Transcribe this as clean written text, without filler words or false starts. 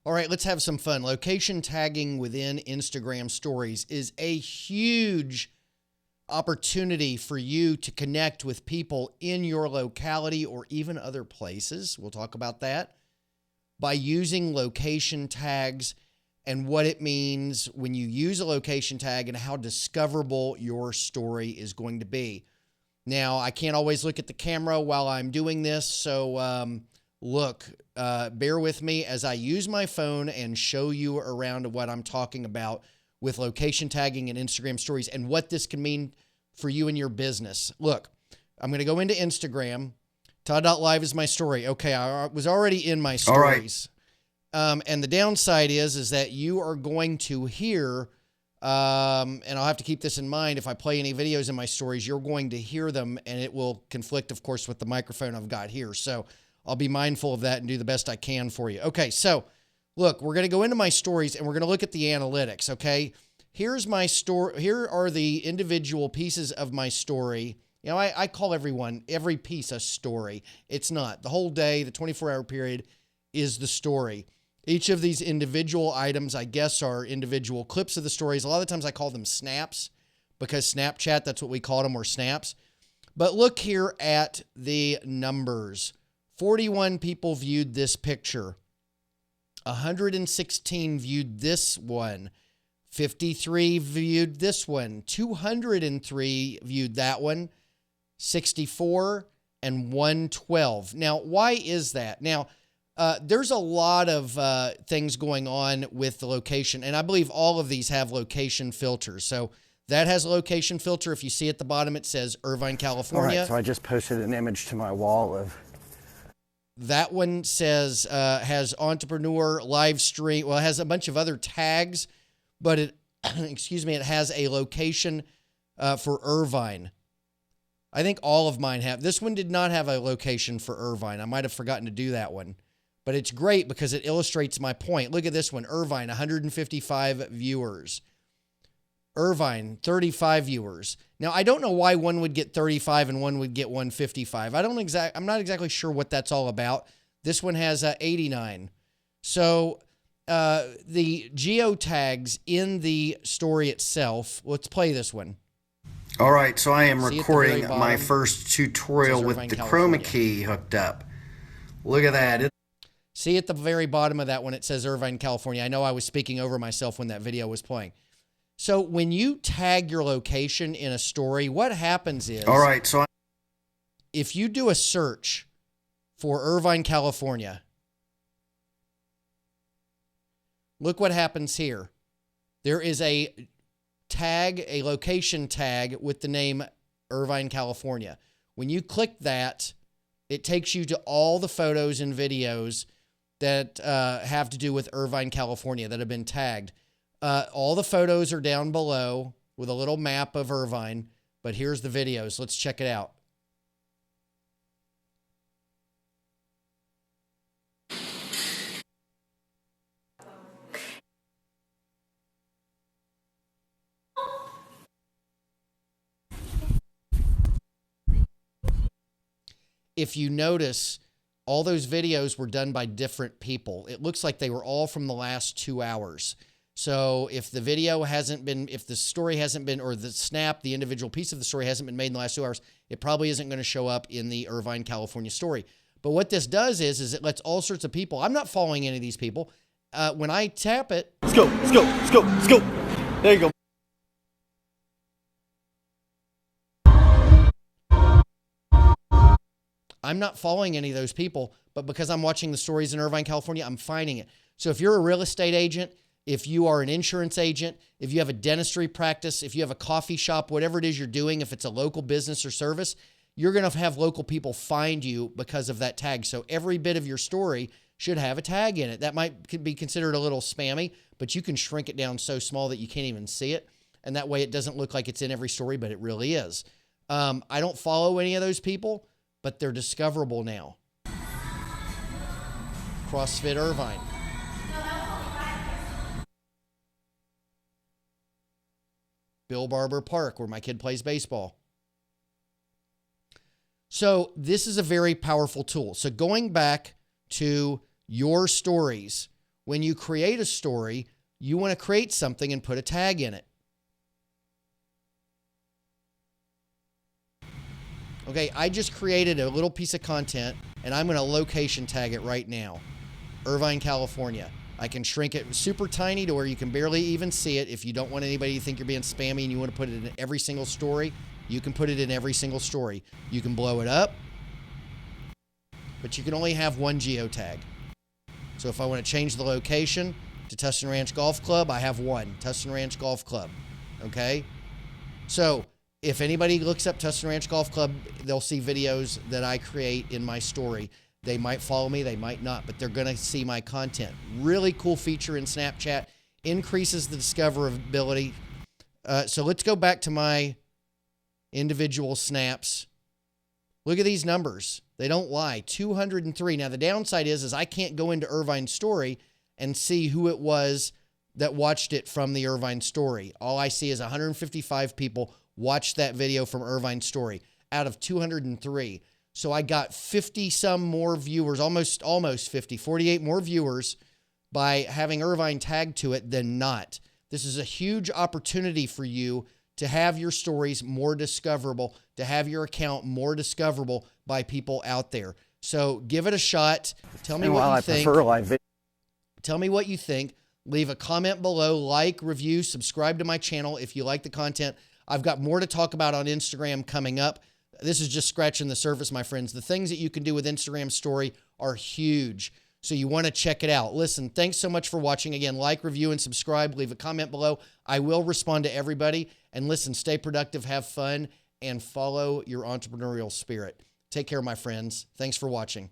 All right, let's have some fun. Location tagging within Instagram stories is a huge opportunity for you to connect with people in your locality or even other places. We'll talk about that by using location tags and what it means when you use a location tag and how discoverable your story is going to be. Now, I can't always look at the camera while I'm doing this, so bear with me as I use my phone and show you around what I'm talking about with location tagging and Instagram stories and what this can mean for you and your business. Look, I'm going to go into Instagram. Todd.LIVE is my story. Okay, I was already in my stories. All right. And the downside is that you are going to hear, and I'll have to keep this in mind, if I play any videos in my stories, you're going to hear them, and it will conflict, of course, with the microphone I've got here. So I'll be mindful of that and do the best I can for you. Okay, so look, we're going to go into my stories, and we're going to look at the analytics, okay? Here's my story. Here are the individual pieces of my story. You know, I call every piece a story. It's not. The whole day, the 24-hour period is the story. Each of these individual items, I guess, are individual clips of the stories. A lot of the times I call them snaps because Snapchat, that's what we called them, or snaps. But look here at the numbers. 41 people viewed this picture. 116 viewed this one. 53 viewed this one. 203 viewed that one. 64 and 112. Now, why is that? Now, there's a lot of things going on with the location, and I believe all of these have location filters. So that has a location filter. If you see at the bottom, it says Irvine, California. All right, so I just posted an image to my wall of... That one says, has entrepreneur, live stream. Well, it has a bunch of other tags, but it, it has a location for Irvine. I think all of mine have. This one did not have a location for Irvine. I might have forgotten to do that one. But it's great because it illustrates my point. Look at this one. Irvine, 155 viewers. Irvine, 35 viewers. Now, I don't know why one would get 35 and one would get 155. I'm not exactly sure what that's all about. This one has 89. So the geotags in the story itself, let's play this one. All right, so I am recording my first tutorial with the chroma key hooked up. Look at that. See at the very bottom of that one, it says Irvine, California. I know I was speaking over myself when that video was playing. So when you tag your location in a story, what happens is... All right, so if you do a search for Irvine, California, look what happens here. There is a tag, a location tag with the name Irvine, California. When you click that, it takes you to all the photos and videos that have to do with Irvine, California that have been tagged. All the photos are down below with a little map of Irvine, but here's the videos. Let's check it out. If you notice, all those videos were done by different people. It looks like they were all from the last 2 hours. So if the video hasn't been, if the story hasn't been, or the snap, the individual piece of the story hasn't been made in the last 2 hours, it probably isn't going to show up in the Irvine, California story. But what this does is it lets all sorts of people, I'm not following any of these people. When I tap it. Let's go, let's go, let's go, let's go. There you go. I'm not following any of those people, but because I'm watching the stories in Irvine, California, I'm finding it. So if you're a real estate agent, if you are an insurance agent, if you have a dentistry practice, if you have a coffee shop, whatever it is you're doing, if it's a local business or service, you're going to have local people find you because of that tag. So every bit of your story should have a tag in it. That might be considered a little spammy, but you can shrink it down so small that you can't even see it. And that way it doesn't look like it's in every story, but it really is. I don't follow any of those people, but they're discoverable now. CrossFit Irvine. Bill Barber Park, where my kid plays baseball. So this is a very powerful tool. So going back to your stories, when you create a story, you want to create something and put a tag in it. Okay, I just created a little piece of content, and I'm going to location tag it right now. Irvine, California. I can shrink it super tiny to where you can barely even see it. If you don't want anybody to think you're being spammy and you want to put it in every single story, you can put it in every single story. You can blow it up, but you can only have one geotag. So if I want to change the location to Tustin Ranch Golf Club, I have one, Tustin Ranch Golf Club. Okay? So if anybody looks up Tustin Ranch Golf Club, they'll see videos that I create in my story. They might follow me, they might not, but they're going to see my content. Really cool feature in Snapchat. Increases the discoverability. So let's go back to my individual snaps. Look at these numbers. They don't lie. 203. Now, the downside is I can't go into Irvine's story and see who it was that watched it from the Irvine story. All I see is 155 people watched that video from Irvine's story out of 203. So I got 50-some more viewers, almost 50, 48 more viewers by having Irvine tagged to it than not. This is a huge opportunity for you to have your stories more discoverable, to have your account more discoverable by people out there. So give it a shot. Tell me what you think. Tell me what you think. Leave a comment below, like, review, subscribe to my channel if you like the content. I've got more to talk about on Instagram coming up. This is just scratching the surface, my friends. The things that you can do with Instagram story are huge. So you want to check it out. Listen, thanks so much for watching. Again, like, review, and subscribe. Leave a comment below. I will respond to everybody. And listen, stay productive, have fun, and follow your entrepreneurial spirit. Take care, my friends. Thanks for watching.